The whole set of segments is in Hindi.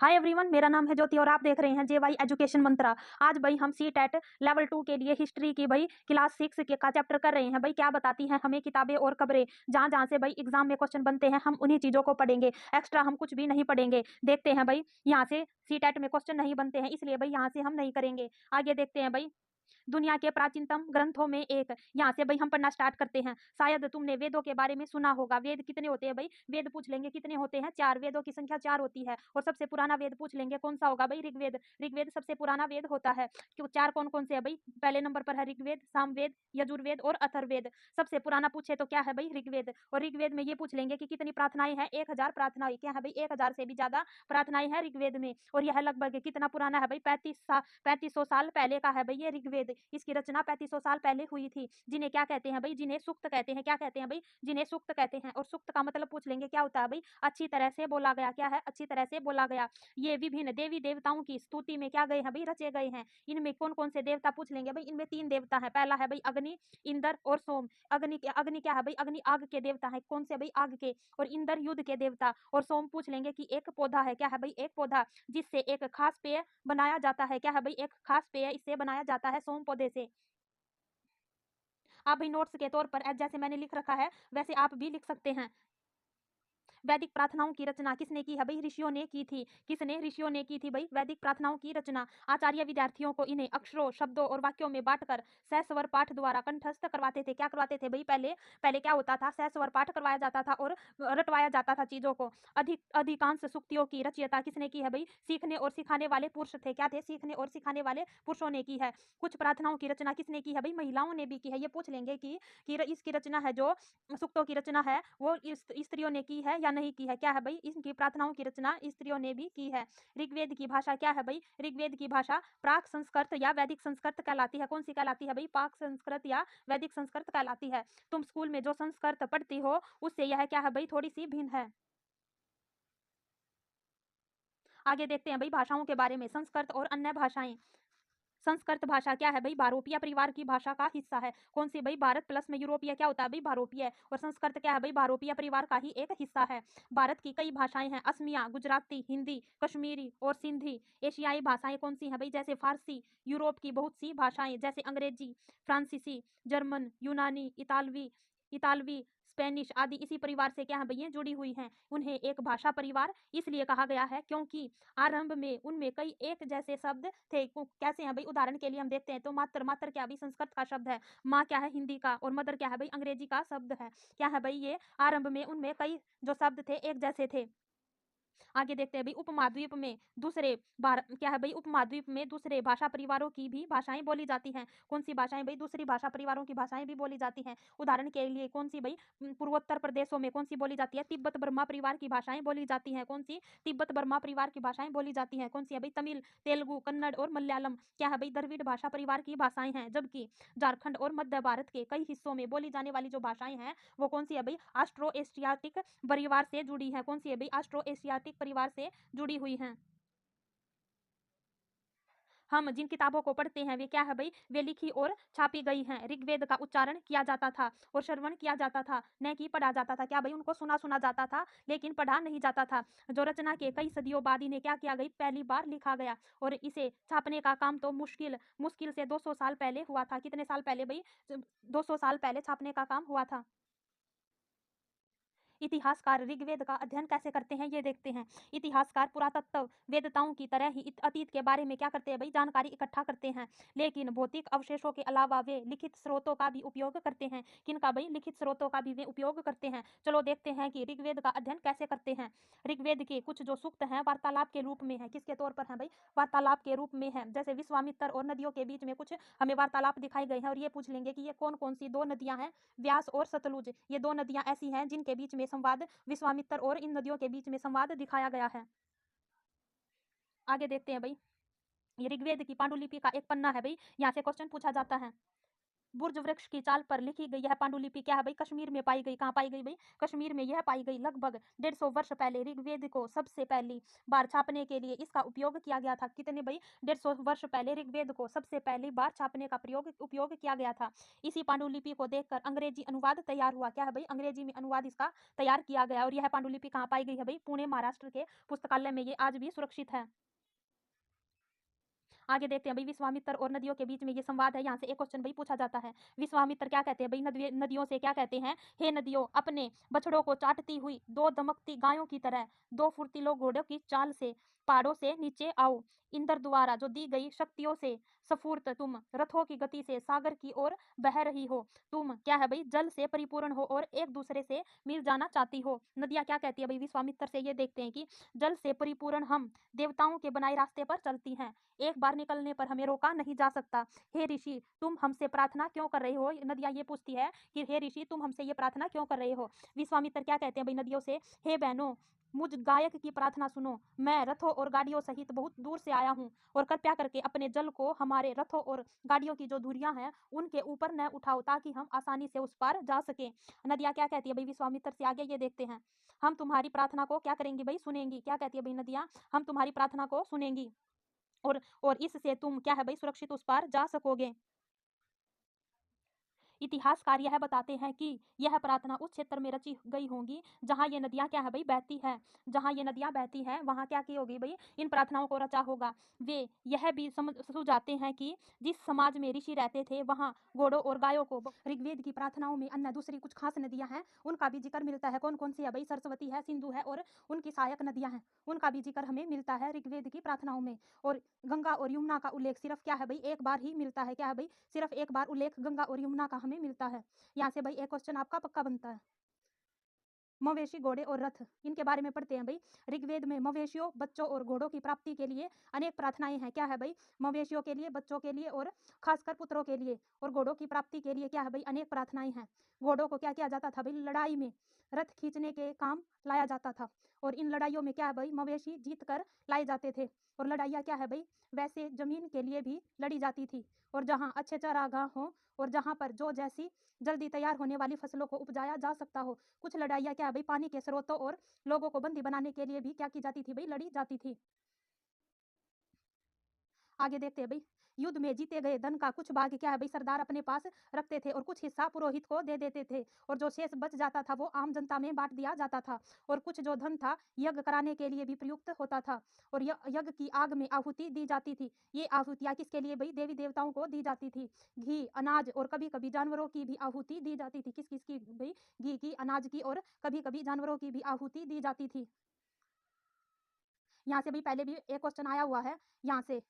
हाय एवरीवन, मेरा नाम है ज्योति और आप देख रहे हैं जेवाई एजुकेशन मंत्रा। आज भाई हम सी टेट लेवल 2 के लिए हिस्ट्री की भाई क्लास 6 के का चैप्टर कर रहे हैं। भाई क्या बताती हैं हमें किताबें और खबरें, जहाँ जहाँ से भाई एग्जाम में क्वेश्चन बनते हैं हम उन्हीं चीजों को पढ़ेंगे। एक्स्ट्रा हम कुछ भी नहीं पढ़ेंगे। देखते हैं भाई, यहाँ से सी टेट में क्वेश्चन नहीं बनते हैं, इसलिए भाई यहाँ से हम नहीं करेंगे। आगे देखते हैं भाई, दुनिया के प्राचीनतम ग्रंथों में एक। यहाँ से भाई हम पढ़ना स्टार्ट करते हैं। शायद तुमने वेदों के बारे में सुना होगा। वेद कितने होते हैं भाई? वेद पूछ लेंगे कितने होते हैं? 4। वेदों की संख्या 4 होती है। और सबसे पुराना वेद पूछ लेंगे कौन सा होगा भाई? ऋग्वेद। ऋग्वेद सबसे पुराना वेद होता है। क्यों? 4 कौन कौन से है भाई? पहले नंबर पर है ऋग्वेद, सामवेद, यजुर्वेद और अथर्ववेद। सबसे पुराना पूछे तो क्या है भाई? ऋग्वेद। और ऋग्वेद में ये पूछ लेंगे कि कितनी प्रार्थनाएं हैं? 1000 प्रार्थनाएं। क्या है भाई? 1000 से भी ज्यादा प्रार्थनाएं हैं ऋग्वेद में। और यह लगभग कितना पुराना है भाई? 3500 साल पहले का है भाई ये ऋग्वेद। इसकी रचना 3500 साल पहले हुई थी। जिन्हें क्या कहते हैं भाई? जिन्हें सूक्त कहते हैं। क्या कहते हैं भाई? जिन्हें सूक्त कहते हैं। और सूक्त का मतलब पूछ लेंगे क्या होता है भाई? अच्छी तरह से बोला गया। क्या है? अच्छी तरह से बोला गया। ये विभिन्न देवी देवताओं की स्तुति में क्या गए हैं भाई? रचे गए हैं। इनमें कौन कौन से देवता पूछ लेंगे भाई? इनमें 3 देवता है। पहला है भाई अग्नि, इंद्र और सोम। अग्नि क्या है भाई? अग्नि आग के देवता है। कौन से भाई? आग के। और इंद्र युद्ध के देवता। और सोम पूछ लेंगे कि एक पौधा है। क्या है भाई? एक पौधा जिससे एक खास पेय बनाया जाता है। क्या है भाई? एक खास पेय इससे बनाया जाता है, सोम पौधे से। आप भी नोट्स के तौर पर जैसे मैंने लिख रखा है वैसे आप भी लिख सकते हैं। वैदिक प्रार्थनाओं की रचना किसने की है भाई? ऋषियों ने की थी। किसने? ऋषियों ने की थी भाई वैदिक प्रार्थनाओं की रचना। आचार्य विद्यार्थियों को इन्हें अक्षरों, शब्दों और वाक्यों में बांटकर सहस्वर पाठ द्वारा कंठस्थ करवाते थे। क्या करवाते थे भाई? पहले पहले क्या होता था? सहस्वर पाठ करवाया जाता था और रटवाया जाता था चीजों को। अधिकांश सूक्तियों की रचयिता किसने की है भाई? सीखने और सिखाने वाले पुरुष थे। क्या थे? सीखने और सिखाने वाले पुरुषों ने की है। कुछ प्रार्थनाओं की रचना किसने की है भाई? महिलाओं ने भी की है। ये पूछ लेंगे कि इसकी रचना है जो सूक्तों की रचना है वो स्त्रियों ने की है या नहीं की है। क्या है भाई? इनकी प्रार्थनाओं की रचना स्त्रियों ने भी की है। ऋग्वेद की भाषा क्या है भाई? ऋग्वेद की भाषा प्राक संस्कृत या वैदिक संस्कृत कहलाती है। कौन सी कहलाती है भाई? प्राक संस्कृत या वैदिक संस्कृत कहलाती है। तुम स्कूल में जो संस्कृत पढ़ती हो उससे यह क्या है भाई? थोड़ी सी भिन्न है। आगे देखते हैं भाई भाषाओं के बारे में। संस्कृत और अन्य भाषाएं। संस्कृत भाषा क्या है भाई? भारोपीय परिवार की भाषा का हिस्सा है। कौन सी भाई? भारत प्लस में यूरोपीय क्या होता है भाई? भारोपीय। और संस्कृत क्या है भाई? भारोपीय परिवार का ही एक हिस्सा है। भारत की कई भाषाएं हैं। असमिया, गुजराती, हिंदी, कश्मीरी और सिंधी। एशियाई भाषाएं कौन सी हैं भाई? जैसे फारसी। यूरोप की बहुत सी भाषाएं जैसे अंग्रेजी, फ्रांसीसी, जर्मन, यूनानी, इतालवी इतालवी स्पेनिश आदि इसी परिवार से क्या है भैया? जुड़ी हुई हैं। उन्हें एक भाषा परिवार इसलिए कहा गया है क्योंकि आरंभ में उनमें कई एक जैसे शब्द थे। कैसे हैं भाई? उदाहरण के लिए हम देखते हैं तो मात्र मात्र क्या भाई? संस्कृत का शब्द है। माँ क्या है? हिंदी का। और मदर क्या है भाई? अंग्रेजी का शब्द है। क्या है भाई? ये आरंभ में उनमें कई जो शब्द थे एक जैसे थे। आगे देखते हैं भाई, उपमहाद्वीप में दूसरे क्या है भाई? उपमहाद्वीप में दूसरे भाषा परिवारों की भी भाषाएं बोली जाती हैं। कौन सी भाषाएं भाई? दूसरी भाषा परिवारों की भाषाएं भी बोली जाती हैं। उदाहरण के लिए कौन सी भाई? पूर्वोत्तर प्रदेशों में कौन सी बोली जाती है? तिब्बत बर्मा परिवार की भाषाएं बोली जाती हैं। कौन सी? तिब्बत बर्मा परिवार की भाषाएं बोली जाती हैं। कौन सी है भाई? तमिल, तेलुगु, कन्नड़ और मलयालम क्या है भाई? द्रविड़ भाषा परिवार की भाषाएं हैं। जबकि झारखंड और मध्य भारत के कई हिस्सों में बोली जाने वाली जो भाषाएं हैं वो कौन सी है भाई? ऑस्ट्रो एशियाटिक परिवार से जुड़ी है। कौन सी है भाई? ऑस्ट्रो एशियाटिक परिवार से जुड़ी हुई हैं। हम जिन किताबों को पढ़ते हैं वे क्या है भाई? वे लिखी और छापी गई हैं। ऋग्वेद का उच्चारण किया जाता था और श्रवण किया जाता था, न कि पढ़ा जाता था। क्या भाई? उनको सुना जाता था लेकिन पढ़ा नहीं जाता था। जो रचना के कई सदियों बाद इन्हें क्या किया गई? पहली बार लिखा गया। और इसे छापने का काम तो मुश्किल मुश्किल से 200 साल पहले हुआ था। कितने साल पहले भाई? 200 साल पहले छापने का काम हुआ था। इतिहासकार ऋग्वेद का अध्ययन कैसे करते हैं ये देखते हैं। इतिहासकार पुरातत्व वेदताओं की तरह ही अतीत के बारे में क्या करते हैं भाई? जानकारी इकट्ठा करते हैं। लेकिन भौतिक अवशेषों के अलावा वे लिखित स्रोतों का भी उपयोग करते हैं। किनका भाई? लिखित स्रोतों का भी वे उपयोग करते हैं। चलो देखते हैं कि ऋग्वेद का अध्ययन कैसे करते हैं। ऋग्वेद के कुछ जो सूक्त हैं वार्तालाप के रूप में है। किसके तौर पर है भाई? वार्तालाप के रूप में है। जैसे विश्वामित्र और नदियों के बीच में कुछ हमें वार्तालाप दिखाई गए हैं और ये पूछ लेंगे कि ये कौन कौन सी 2 नदियां हैं? व्यास और सतलुज। ये 2 नदियां ऐसी हैं जिनके बीच में संवाद विश्वामित्र और इन नदियों के बीच में संवाद दिखाया गया है। आगे देखते हैं भाई, ये ऋग्वेद की पांडुलिपि का एक पन्ना है भाई। यहाँ से क्वेश्चन पूछा जाता है। बुर्ज वृक्ष की चाल पर लिखी गई यह पांडुलिपि क्या है भाई, कश्मीर में पाई गई। कहाँ पाई गई भाई, कश्मीर में यह पाई गई। लगभग 150 वर्ष पहले ऋग्वेद को सबसे पहली बार छापने के लिए इसका उपयोग किया गया था। कितने भाई, 150 वर्ष पहले ऋग्वेद को सबसे पहली बार छापने का उपयोग किया गया था। इसी पांडुलिपि को देखकर अंग्रेजी अनुवाद तैयार हुआ। क्या है भाई, अंग्रेजी में अनुवाद इसका तैयार किया गया। और यह पांडुलिपि कहाँ पाई गई है भाई, पुणे महाराष्ट्र के पुस्तकालय में ये आज भी सुरक्षित है। आगे देखते हैं भाई, विश्वामित्र और नदियों के बीच में ये संवाद है। यहाँ से एक क्वेश्चन भाई पूछा जाता है। विश्वामित्र क्या कहते हैं भाई, नदियों से क्या कहते हैं, हे नदियों, अपने बछड़ों को चाटती हुई दो दमकती गायों की तरह दो फुर्तीलो घोड़ों की चाल से पहाड़ों से नीचे आओ। इंद्र द्वारा जो दी गई शक्तियों से सफूर्त तुम रथों की गति से सागर की ओर बह रही हो। तुम क्या है भाई, जल से परिपूर्ण हो और एक दूसरे से मिल जाना चाहती हो। नदियाँ क्या कहती है भाई विश्वामित्र से, ये देखते हैं कि जल से परिपूर्ण हम देवताओं के बनाए रास्ते पर चलती हैं, एक बार निकलने पर हमें रोका नहीं जा सकता। हे ऋषि, तुम हमसे प्रार्थना क्यों कर रहे हो। नदियाँ ये पूछती है कि हे ऋषि, तुम हमसे ये प्रार्थना क्यों कर रहे हो। विश्वामित्र क्या कहते हैं भाई नदियों से, हे बहनों, मुझ गायक की प्रार्थना सुनो। मैं रथों और गाड़ियों सहित बहुत दूर से आया हूँ और कृपया करके अपने जल को हमारे रथों और गाड़ियों की जो धुरियां हैं उनके ऊपर न उठाओ, ताकि हम आसानी से उस पार जा सके। नदियाँ क्या कहती है भाई विश्वामित्र से, आगे ये देखते हैं। हम तुम्हारी प्रार्थना को क्या करेंगी भाई, सुनेंगी। क्या कहती है भाई नदियाँ, हम तुम्हारी प्रार्थना को सुनेंगी और इससे तुम क्या है भाई, सुरक्षित उस पार जा सकोगे। इतिहासकार यह बताते हैं कि यह प्रार्थना उस क्षेत्र में रची गई होंगी जहाँ ये नदियाँ क्या है भाई बहती है। जहाँ ये नदियाँ बहती हैं वहाँ क्या की होगी भाई, इन प्रार्थनाओं को रचा होगा। वे यह भी सुझाते हैं कि जिस समाज में ऋषि रहते थे वहाँ घोड़ों और गायों को ऋग्वेद की प्रार्थनाओं में अन्य दूसरी कुछ खास नदियाँ हैं उनका भी जिक्र मिलता है। कौन कौन सी है भाई, सरस्वती है, सिंधु है और उनकी सहायक नदियाँ हैं, उनका भी जिक्र हमें मिलता है ऋग्वेद की प्रार्थनाओं में। और गंगा और यमुना का उल्लेख सिर्फ क्या है भाई, एक बार ही मिलता है। क्या है भाई, सिर्फ एक बार उल्लेख गंगा और यमुना का हमें मिलता है। यहाँ से भाई एक क्वेश्चन आपका पक्का बनता है। मवेशी, घोड़े और रथ, इनके बारे में पढ़ते हैं भाई। ऋग्वेद में मवेशियों, बच्चों और घोड़ों की प्राप्ति के लिए अनेक प्रार्थनाएं हैं। क्या है भाई, मवेशियों के लिए, बच्चों के लिए और खासकर पुत्रों के लिए, और घोड़ों की प्राप्ति के लिए क्या है भाई, अनेक प्रार्थनाएं हैं। घोड़ों को क्या किया जाता था भाई, लड़ाई में रथ खींचने के काम लाया जाता था और इन लड़ाइयों में क्या है भाई, मवेशी जीत कर लाए जाते थे। और लड़ाइयाँ क्या है भाई, वैसे जमीन के लिए भी लड़ी जाती थी और जहाँ अच्छे चारागाह हो और जहाँ पर जो जैसी जल्दी तैयार होने वाली फसलों को उपजाया जा सकता हो। कुछ लड़ाइयाँ क्या है भाई, पानी के स्रोतों और लोगों को बंदी बनाने के लिए भी क्या की जाती थी भाई, लड़ी जाती थी। आगे देखते हैं भाई, युद्ध में जीते गए धन का कुछ भाग क्या है भाई, सरदार अपने पास रखते थे और कुछ हिस्सा पुरोहित को दे देते थे और जो शेष बच जाता था वो आम जनता में बांट दिया जाता था। और कुछ जो धन था यज्ञ कराने के लिए भी प्रयुक्त होता था और यज्ञ की आग में आहुति दी जाती थी। ये आहुतियाँ किसके लिए भाई, देवी देवताओं को दी जाती थी। घी, अनाज और कभी कभी जानवरों की भी आहुति दी जाती थी। किस किस की भाई, घी की, अनाज की और कभी कभी जानवरों की भी आहुति दी जाती थी। यहाँ से भी पहले भी एक क्वेश्चन आया हुआ है। यहाँ से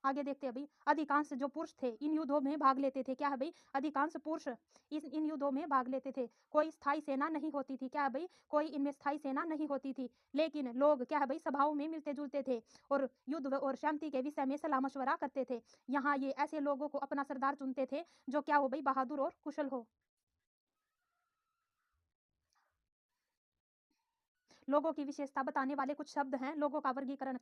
आगे देखते हैं भाई, अधिकांश जो पुरुष थे इन युद्धों में भाग लेते थे। क्या है भाई, अधिकांश पुरुष इन युद्धों में भाग लेते थे। कोई स्थायी सेना नहीं होती थी। क्या है भाई, कोई इनमें स्थायी सेना नहीं होती थी, लेकिन लोग क्या है भाई, सभाओं में मिलते जुलते थे और युद्ध और शांति के विषय में सलाह मशवरा करते थे। यहाँ ये ऐसे लोगों को अपना सरदार चुनते थे जो क्या हो भाई, बहादुर और कुशल हो। लोगों की विशेषता बताने वाले कुछ शब्द हैं। लोगों का वर्गीकरण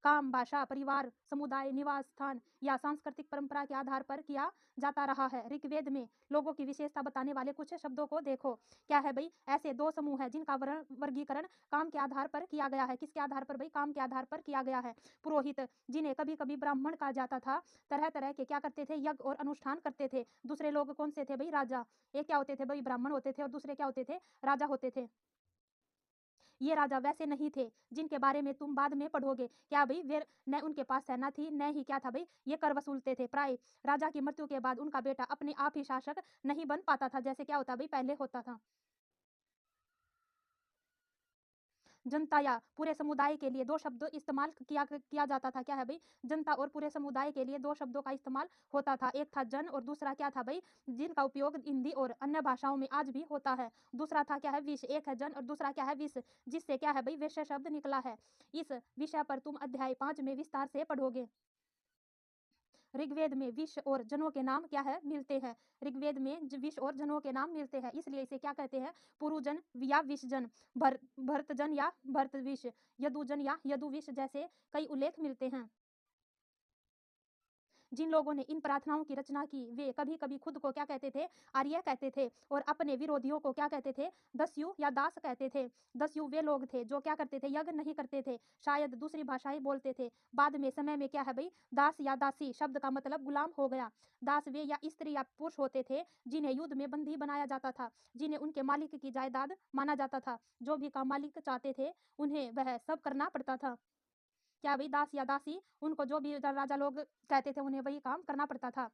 काम, भाषा, परिवार, समुदाय, निवास स्थान या सांस्कृतिक परंपरा के आधार पर किया जाता रहा है। ऋग्वेद में लोगों की विशेषता बताने वाले कुछ शब्दों को देखो। क्या है भाई, ऐसे दो समूह है जिनका वर्गीकरण काम के आधार पर किया गया है। किसके आधार पर भाई, काम के आधार पर किया गया है। पुरोहित, जिन्हें कभी कभी ब्राह्मण कहा जाता था, तरह तरह के क्या करते थे, यज्ञ और अनुष्ठान करते थे। दूसरे लोग कौन से थे भाई, राजा। एक क्या होते थे भाई, ब्राह्मण होते थे और दूसरे क्या होते थे, राजा होते थे। ये राजा वैसे नहीं थे जिनके बारे में तुम बाद में पढ़ोगे। क्या भाई, वे न उनके पास सेना थी न ही क्या था भाई, ये कर वसूलते थे। प्राय राजा की मृत्यु के बाद उनका बेटा अपने आप ही शासक नहीं बन पाता था, जैसे क्या होता भाई पहले होता था। जनता या पूरे समुदाय के लिए दो शब्द इस्तेमाल किया जाता था। क्या है भाई, जनता और पूरे समुदाय के लिए दो शब्दों का इस्तेमाल होता था। एक था जन और दूसरा क्या था भाई, जिनका उपयोग हिंदी और अन्य भाषाओं में आज भी होता है। दूसरा था क्या है, विष। एक है जन और दूसरा क्या है, विष, जिससे क्या है भाई, वैश्य शब्द निकला है। इस विषय पर तुम अध्याय 5 में विस्तार से पढ़ोगे। ऋग्वेद में विष और जनों के नाम क्या है, मिलते हैं। ऋग्वेद में विष और जनों के नाम मिलते हैं, इसलिए इसे क्या कहते हैं, पुरुजन या विषजन। भरतजन या भरतविष, यदुजन या यदुविष जैसे कई उल्लेख मिलते हैं। जिन लोगों ने इन प्रार्थनाओं की रचना की वे कभी कभी खुद को क्या कहते थे, आर्य कहते थे, और अपने विरोधियों को क्या कहते थे, दस्यु या दास कहते थे। दस्यु वे लोग थे जो क्या करते थे, यज्ञ नहीं करते थे, शायद दूसरी भाषाएं बोलते थे। बाद में समय में क्या है भाई, दास या दासी शब्द का मतलब गुलाम हो गया। दास वे या स्त्री या पुरुष होते थे जिन्हें युद्ध में बंदी बनाया जाता था, जिन्हें उनके मालिक की जायदाद माना जाता था। जो भी काम मालिक चाहते थे उन्हें वह सब करना पड़ता था। क्या भाई, दास या दासी, उनको जो भी राजा लोग कहते थे उन्हें वही काम करना पड़ता था।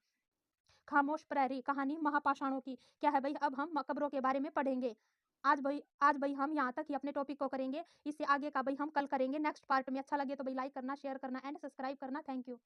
खामोश प्रहरी कहानी महापाषाणों की। क्या है भाई, अब हम मकबरों के बारे में पढ़ेंगे। आज भाई हम यहाँ तक ही अपने टॉपिक को करेंगे। इससे आगे का भाई हम कल करेंगे नेक्स्ट पार्ट में। अच्छा लगे तो भाई लाइक करना, शेयर करना एंड सब्सक्राइब करना। Thank you.